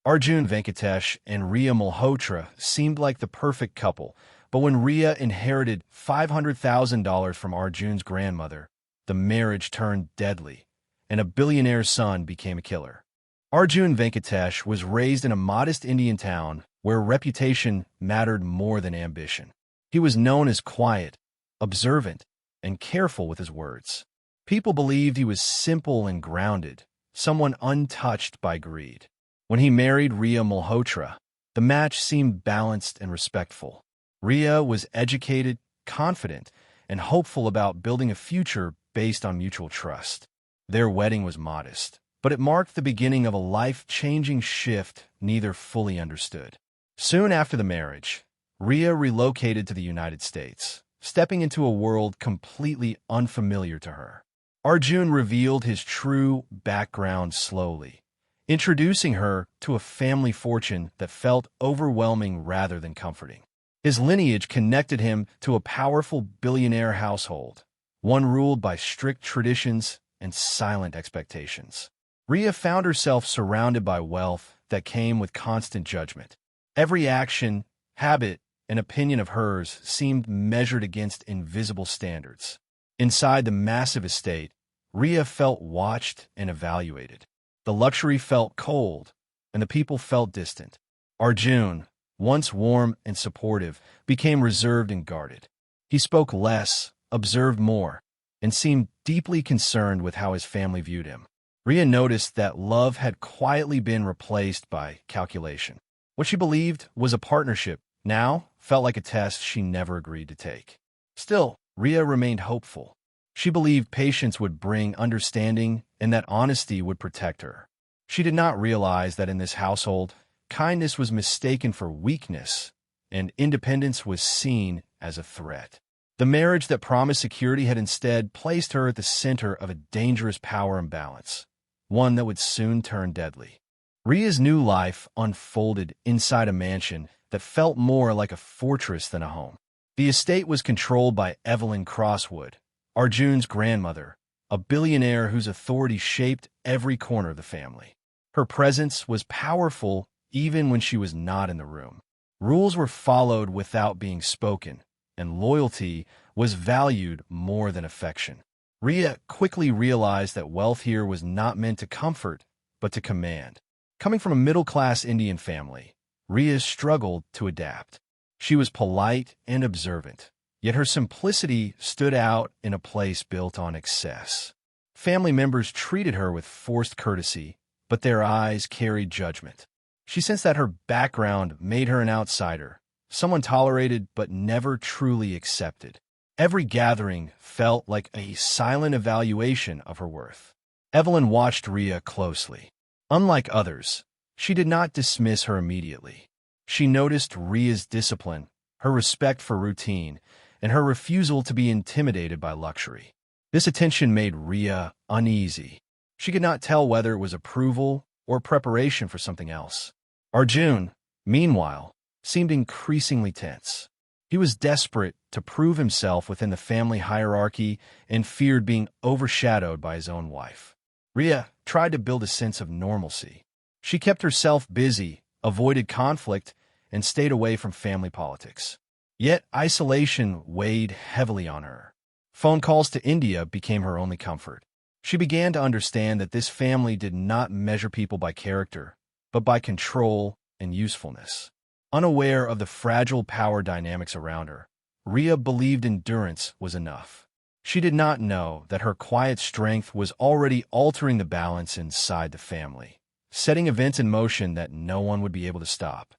Arjun Venkatesh and Riya Malhotra seemed like the perfect couple, but when Riya inherited $500,000 from Arjun's grandmother, the marriage turned deadly, and a billionaire's son became a killer. Arjun Venkatesh was raised in a modest Indian town where reputation mattered more than ambition. He was known as quiet, observant, and careful with his words. People believed he was simple and grounded, someone untouched by greed. When he married Riya Malhotra, the match seemed balanced and respectful. Riya was educated, confident, and hopeful about building a future based on mutual trust. Their wedding was modest, but it marked the beginning of a life-changing shift neither fully understood. Soon after the marriage, Riya relocated to the United States, stepping into a world completely unfamiliar to her. Arjun revealed his true background slowly, introducing her to a family fortune that felt overwhelming rather than comforting. His lineage connected him to a powerful billionaire household, one ruled by strict traditions and silent expectations. Riya found herself surrounded by wealth that came with constant judgment. Every action, habit, and opinion of hers seemed measured against invisible standards. Inside the massive estate, Riya felt watched and evaluated. The luxury felt cold, and the people felt distant. Arjun, once warm and supportive, became reserved and guarded. He spoke less, observed more, and seemed deeply concerned with how his family viewed him. Riya noticed that love had quietly been replaced by calculation. What she believed was a partnership now felt like a test she never agreed to take. Still, Riya remained hopeful. She believed patience would bring understanding and that honesty would protect her. She did not realize that in this household, kindness was mistaken for weakness, and independence was seen as a threat. The marriage that promised security had instead placed her at the center of a dangerous power imbalance, one that would soon turn deadly. Riya's new life unfolded inside a mansion that felt more like a fortress than a home. The estate was controlled by Evelyn Crosswood, Arjun's grandmother, a billionaire whose authority shaped every corner of the family. Her presence was powerful even when she was not in the room. Rules were followed without being spoken, and loyalty was valued more than affection. Riya quickly realized that wealth here was not meant to comfort, but to command. Coming from a middle-class Indian family, Riya struggled to adapt. She was polite and observant, yet her simplicity stood out in a place built on excess. Family members treated her with forced courtesy, but their eyes carried judgment. She sensed that her background made her an outsider, someone tolerated but never truly accepted. Every gathering felt like a silent evaluation of her worth. Evelyn watched Riya closely. Unlike others, she did not dismiss her immediately. She noticed Riya's discipline, her respect for routine, and her refusal to be intimidated by luxury. This attention made Riya uneasy. She could not tell whether it was approval or preparation for something else. Arjun, meanwhile, seemed increasingly tense. He was desperate to prove himself within the family hierarchy and feared being overshadowed by his own wife. Riya tried to build a sense of normalcy. She kept herself busy, avoided conflict, and stayed away from family politics. Yet isolation weighed heavily on her. Phone calls to India became her only comfort. She began to understand that this family did not measure people by character, but by control and usefulness. Unaware of the fragile power dynamics around her, Riya believed endurance was enough. She did not know that her quiet strength was already altering the balance inside the family, setting events in motion that no one would be able to stop.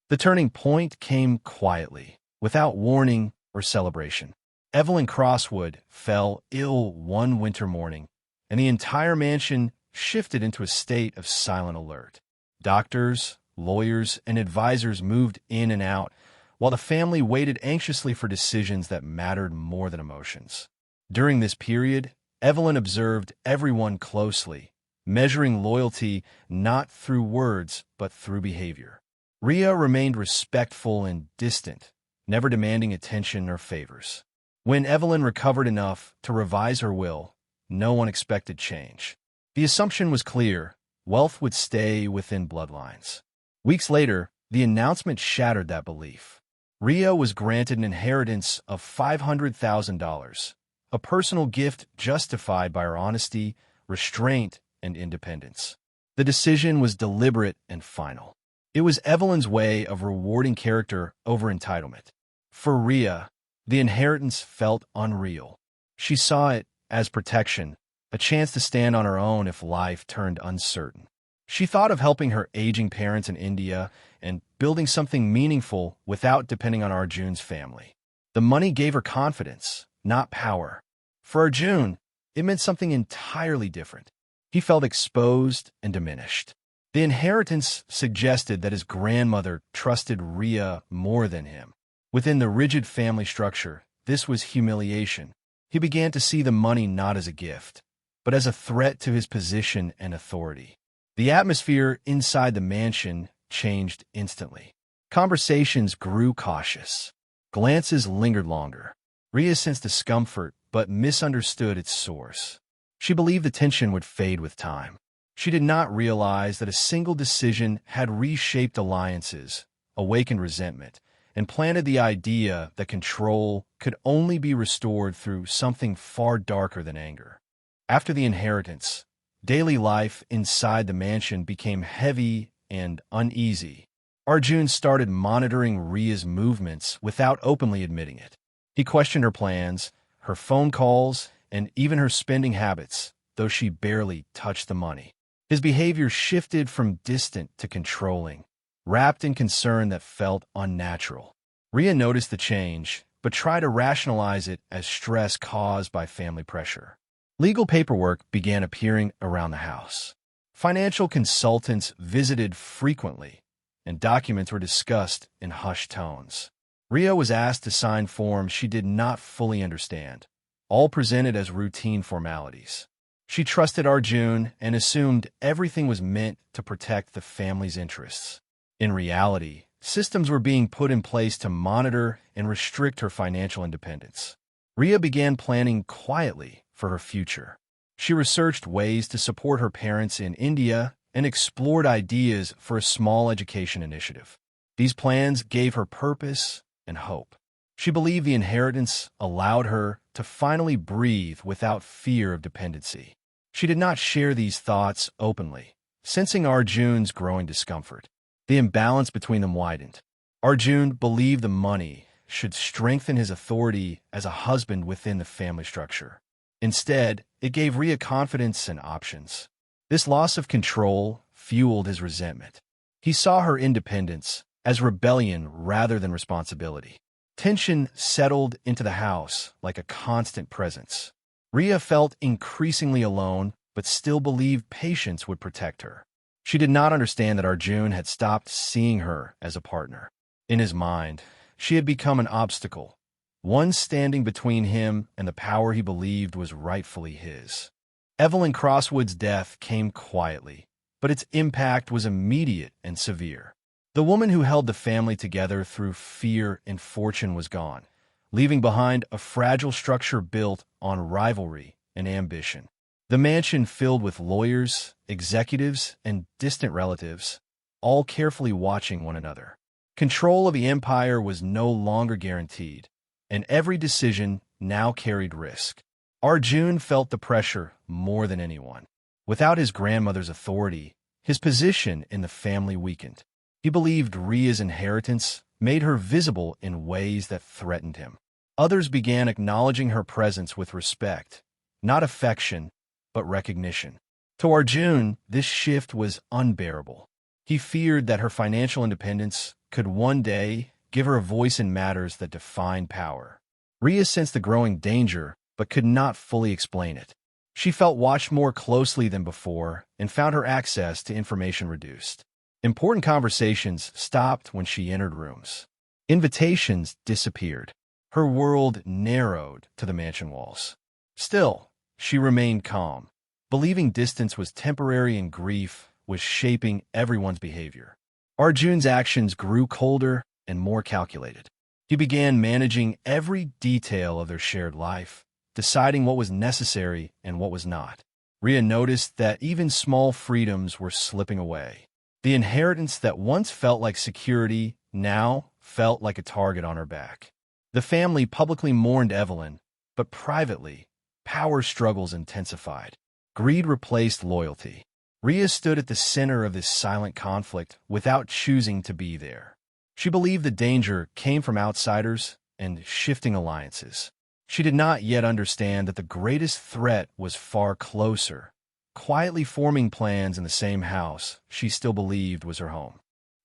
The turning point came quietly, without warning or celebration. Evelyn Crosswood fell ill one winter morning, and the entire mansion shifted into a state of silent alert. Doctors, lawyers, and advisors moved in and out, while the family waited anxiously for decisions that mattered more than emotions. During this period, Evelyn observed everyone closely, measuring loyalty not through words but through behavior. Riya remained respectful and distant, never demanding attention or favors. When Evelyn recovered enough to revise her will, no one expected change. The assumption was clear: wealth would stay within bloodlines. Weeks later, the announcement shattered that belief. Ria was granted an inheritance of $500,000, a personal gift justified by her honesty, restraint, and independence. The decision was deliberate and final. It was Evelyn's way of rewarding character over entitlement. For Ria, the inheritance felt unreal. She saw it as protection, a chance to stand on her own if life turned uncertain. She thought of helping her aging parents in India and building something meaningful without depending on Arjun's family. The money gave her confidence, not power. For Arjun, it meant something entirely different. He felt exposed and diminished. The inheritance suggested that his grandmother trusted Ria more than him. Within the rigid family structure, this was humiliation. He began to see the money not as a gift, but as a threat to his position and authority. The atmosphere inside the mansion changed instantly. Conversations grew cautious. Glances lingered longer. Ria sensed discomfort, but misunderstood its source. She believed the tension would fade with time. She did not realize that a single decision had reshaped alliances, awakened resentment, and planted the idea that control could only be restored through something far darker than anger. After the inheritance, daily life inside the mansion became heavy and uneasy. Arjun started monitoring Ria's movements without openly admitting it. He questioned her plans, her phone calls, and even her spending habits, though she barely touched the money. His behavior shifted from distant to controlling, wrapped in concern that felt unnatural. Ria noticed the change, but tried to rationalize it as stress caused by family pressure. Legal paperwork began appearing around the house. Financial consultants visited frequently, and documents were discussed in hushed tones. Ria was asked to sign forms she did not fully understand, all presented as routine formalities. She trusted Arjun and assumed everything was meant to protect the family's interests. In reality, systems were being put in place to monitor and restrict her financial independence. Ria began planning quietly for her future. She researched ways to support her parents in India and explored ideas for a small education initiative. These plans gave her purpose and hope. She believed the inheritance allowed her to finally breathe without fear of dependency. She did not share these thoughts openly, sensing Arjun's growing discomfort. The imbalance between them widened. Arjun believed the money should strengthen his authority as a husband within the family structure. Instead, it gave Ria confidence and options. This loss of control fueled his resentment. He saw her independence as rebellion rather than responsibility. Tension settled into the house like a constant presence. Ria felt increasingly alone, but still believed patience would protect her. She did not understand that Arjun had stopped seeing her as a partner. In his mind, she had become an obstacle, one standing between him and the power he believed was rightfully his. Evelyn Crosswood's death came quietly, but its impact was immediate and severe. The woman who held the family together through fear and fortune was gone, leaving behind a fragile structure built on rivalry and ambition. The mansion filled with lawyers, executives, and distant relatives, all carefully watching one another. Control of the empire was no longer guaranteed, and every decision now carried risk. Arjun felt the pressure more than anyone. Without his grandmother's authority, his position in the family weakened. He believed Ria's inheritance made her visible in ways that threatened him. Others began acknowledging her presence with respect, not affection, but recognition. To Arjun, this shift was unbearable. He feared that her financial independence could one day give her a voice in matters that defined power. Ria sensed the growing danger, but could not fully explain it. She felt watched more closely than before and found her access to information reduced. Important conversations stopped when she entered rooms. Invitations disappeared. Her world narrowed to the mansion walls. Still, she remained calm, believing distance was temporary and grief was shaping everyone's behavior. Arjun's actions grew colder and more calculated. He began managing every detail of their shared life, deciding what was necessary and what was not. Ria noticed that even small freedoms were slipping away. The inheritance that once felt like security now felt like a target on her back. The family publicly mourned Evelyn, but privately, power struggles intensified. Greed replaced loyalty. Rhea stood at the center of this silent conflict without choosing to be there. She believed the danger came from outsiders and shifting alliances. She did not yet understand that the greatest threat was far closer, quietly forming plans in the same house she still believed was her home.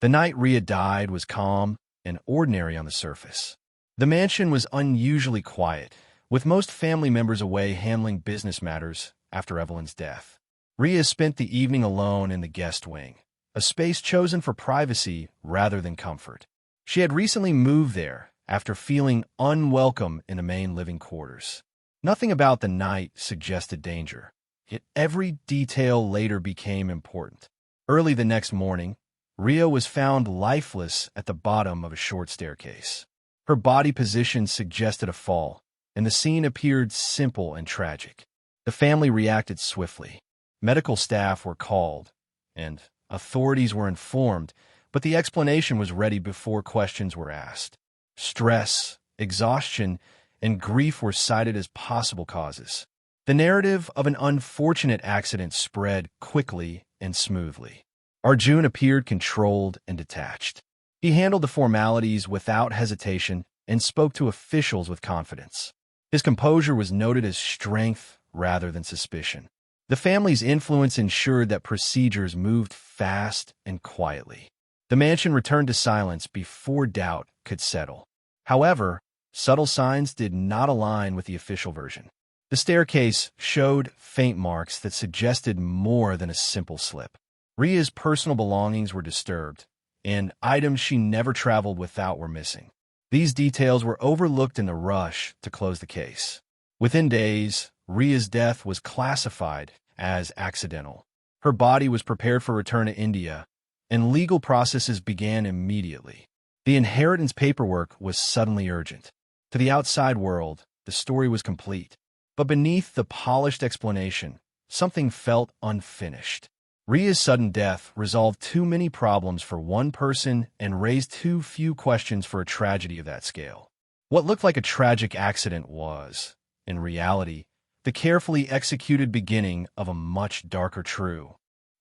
The night Rhea died was calm and ordinary on the surface. The mansion was unusually quiet, with most family members away handling business matters after Evelyn's death. Rhea spent the evening alone in the guest wing, a space chosen for privacy rather than comfort. She had recently moved there after feeling unwelcome in the main living quarters. Nothing about the night suggested danger, yet every detail later became important. Early the next morning, Rhea was found lifeless at the bottom of a short staircase. Her body position suggested a fall, and the scene appeared simple and tragic. The family reacted swiftly. Medical staff were called, and authorities were informed, but the explanation was ready before questions were asked. Stress, exhaustion, and grief were cited as possible causes. The narrative of an unfortunate accident spread quickly and smoothly. Arjun appeared controlled and detached. He handled the formalities without hesitation and spoke to officials with confidence. His composure was noted as strength rather than suspicion. The family's influence ensured that procedures moved fast and quietly. The mansion returned to silence before doubt could settle. However, subtle signs did not align with the official version. The staircase showed faint marks that suggested more than a simple slip. Rhea's personal belongings were disturbed, and items she never traveled without were missing. These details were overlooked in the rush to close the case. Within days, Rhea's death was classified as accidental. Her body was prepared for return to India, and legal processes began immediately. The inheritance paperwork was suddenly urgent. To the outside world, the story was complete. But beneath the polished explanation, something felt unfinished. Rhea's sudden death resolved too many problems for one person and raised too few questions for a tragedy of that scale. What looked like a tragic accident was, in reality, the carefully executed beginning of a much darker truth.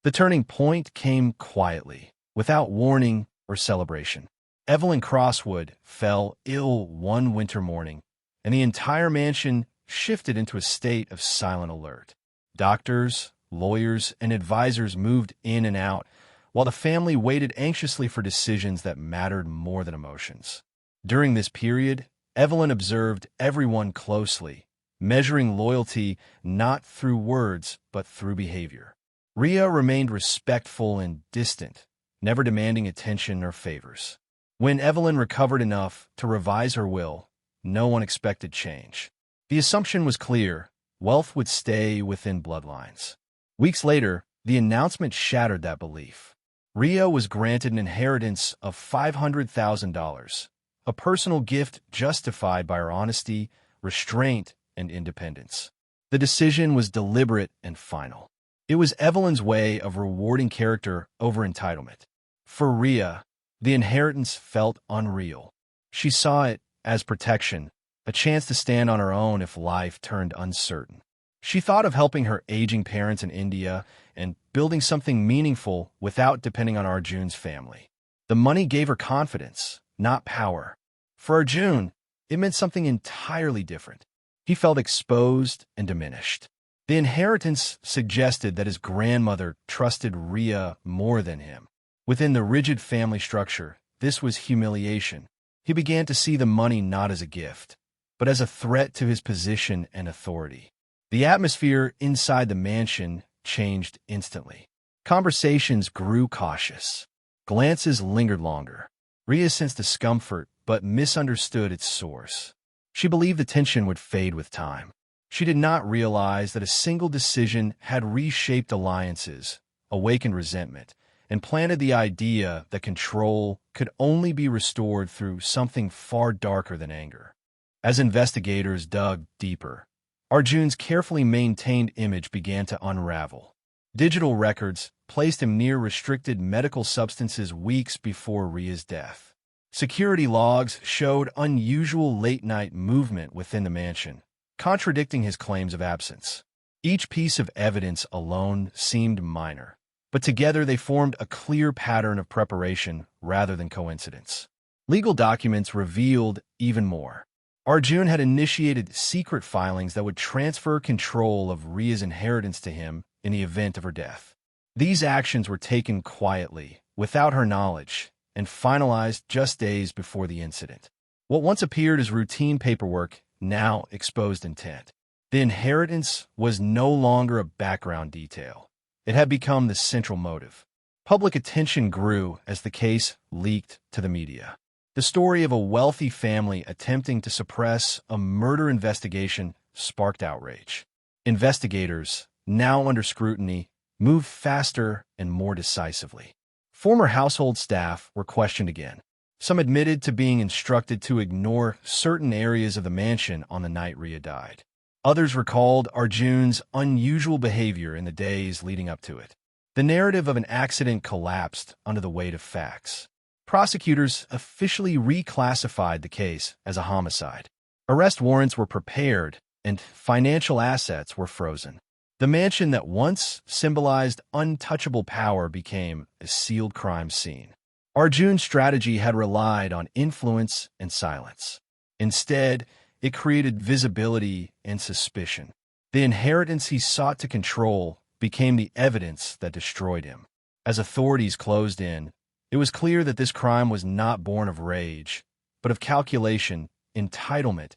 The turning point came quietly, without warning or celebration. Evelyn Crosswood fell ill one winter morning, and the entire mansion shifted into a state of silent alert. Doctors, lawyers, and advisors moved in and out, while the family waited anxiously for decisions that mattered more than emotions. During this period, Evelyn observed everyone closely, measuring loyalty not through words but through behavior. Rhea remained respectful and distant, never demanding attention or favors. When Evelyn recovered enough to revise her will, no one expected change. The assumption was clear: wealth would stay within bloodlines. Weeks later, the announcement shattered that belief. Rhea was granted an inheritance of $500,000, a personal gift justified by her honesty, restraint, and independence. The decision was deliberate and final. It was Evelyn's way of rewarding character over entitlement. For Rhea, the inheritance felt unreal. She saw it as protection, a chance to stand on her own if life turned uncertain. She thought of helping her aging parents in India and building something meaningful without depending on Arjun's family. The money gave her confidence, not power. For Arjun, it meant something entirely different. He felt exposed and diminished. The inheritance suggested that his grandmother trusted Rhea more than him. Within the rigid family structure, this was humiliation. He began to see the money not as a gift, but as a threat to his position and authority. The atmosphere inside the mansion changed instantly. Conversations grew cautious. Glances lingered longer. Rhea sensed discomfort, but misunderstood its source. She believed the tension would fade with time. She did not realize that a single decision had reshaped alliances, awakened resentment, and planted the idea that control could only be restored through something far darker than anger. As investigators dug deeper, Arjun's carefully maintained image began to unravel. Digital records placed him near restricted medical substances weeks before Ria's death. Security logs showed unusual late-night movement within the mansion, contradicting his claims of absence. Each piece of evidence alone seemed minor, but together they formed a clear pattern of preparation rather than coincidence. Legal documents revealed even more. Arjun had initiated secret filings that would transfer control of Ria's inheritance to him in the event of her death. These actions were taken quietly, without her knowledge, and finalized just days before the incident. What once appeared as routine paperwork now exposed intent. The inheritance was no longer a background detail. It had become the central motive. Public attention grew as the case leaked to the media. The story of a wealthy family attempting to suppress a murder investigation sparked outrage. Investigators, now under scrutiny, moved faster and more decisively. Former household staff were questioned again. Some admitted to being instructed to ignore certain areas of the mansion on the night Ria died. Others recalled Arjun's unusual behavior in the days leading up to it. The narrative of an accident collapsed under the weight of facts. Prosecutors officially reclassified the case as a homicide. Arrest warrants were prepared, and financial assets were frozen. The mansion that once symbolized untouchable power became a sealed crime scene. Arjun's strategy had relied on influence and silence. Instead, it created visibility and suspicion. The inheritance he sought to control became the evidence that destroyed him. As authorities closed in, it was clear that this crime was not born of rage, but of calculation, entitlement,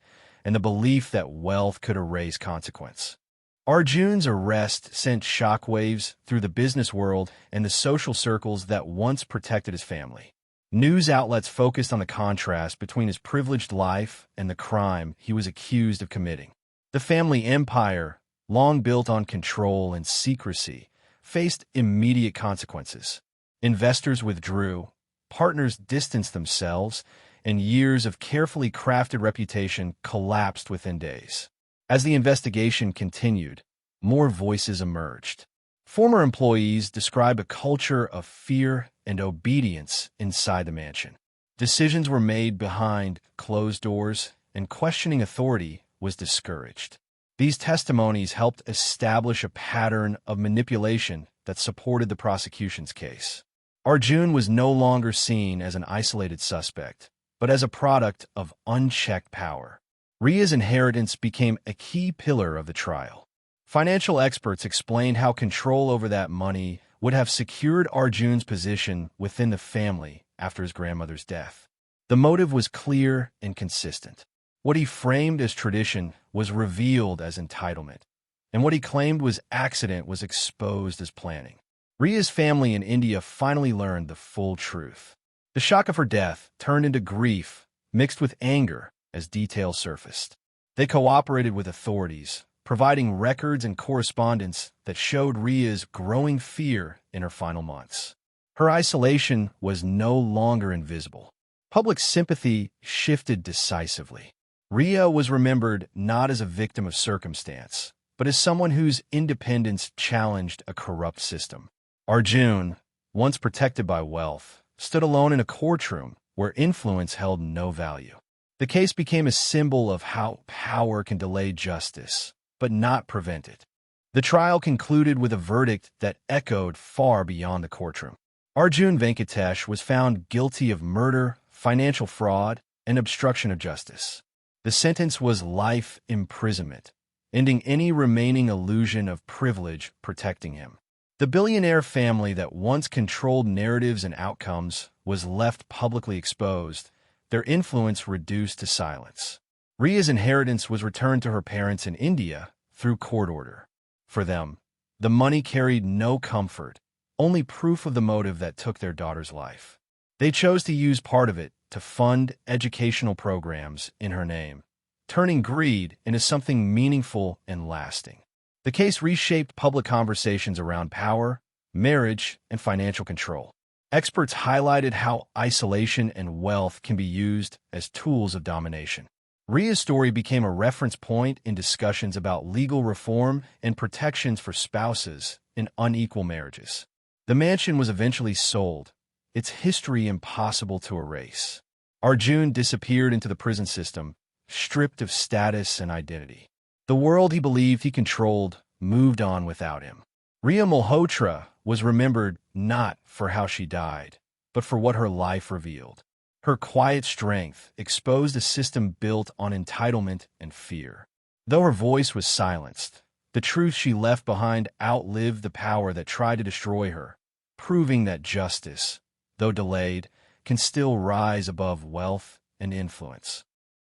and the belief that wealth could erase consequence. Arjun's arrest sent shockwaves through the business world and the social circles that once protected his family. News outlets focused on the contrast between his privileged life and the crime he was accused of committing. The family empire, long built on control and secrecy, faced immediate consequences. Investors withdrew, partners distanced themselves, and years of carefully crafted reputation collapsed within days. As the investigation continued, more voices emerged. Former employees described a culture of fear and obedience inside the mansion. Decisions were made behind closed doors, and questioning authority was discouraged. These testimonies helped establish a pattern of manipulation that supported the prosecution's case. Arjun was no longer seen as an isolated suspect, but as a product of unchecked power. Ria's inheritance became a key pillar of the trial. Financial experts explained how control over that money would have secured Arjun's position within the family after his grandmother's death. The motive was clear and consistent. What he framed as tradition was revealed as entitlement, and what he claimed was accident was exposed as planning. Ria's family in India finally learned the full truth. The shock of her death turned into grief, mixed with anger, as details surfaced. They cooperated with authorities, providing records and correspondence that showed Ria's growing fear in her final months. Her isolation was no longer invisible. Public sympathy shifted decisively. Ria was remembered not as a victim of circumstance, but as someone whose independence challenged a corrupt system. Arjun, once protected by wealth, stood alone in a courtroom where influence held no value. The case became a symbol of how power can delay justice, but not prevent it. The trial concluded with a verdict that echoed far beyond the courtroom. Arjun Venkatesh was found guilty of murder, financial fraud, and obstruction of justice. The sentence was life imprisonment, ending any remaining illusion of privilege protecting him. The billionaire family that once controlled narratives and outcomes was left publicly exposed, their influence reduced to silence. Ria's inheritance was returned to her parents in India through court order. For them, the money carried no comfort, only proof of the motive that took their daughter's life. They chose to use part of it to fund educational programs in her name, turning greed into something meaningful and lasting. The case reshaped public conversations around power, marriage, and financial control. Experts highlighted how isolation and wealth can be used as tools of domination. Ria's story became a reference point in discussions about legal reform and protections for spouses in unequal marriages. The mansion was eventually sold, its history impossible to erase. Arjun disappeared into the prison system, stripped of status and identity. The world he believed he controlled moved on without him. Ria Malhotra was remembered not for how she died, but for what her life revealed. Her quiet strength exposed a system built on entitlement and fear. Though her voice was silenced, the truth she left behind outlived the power that tried to destroy her, proving that justice, though delayed, can still rise above wealth and influence.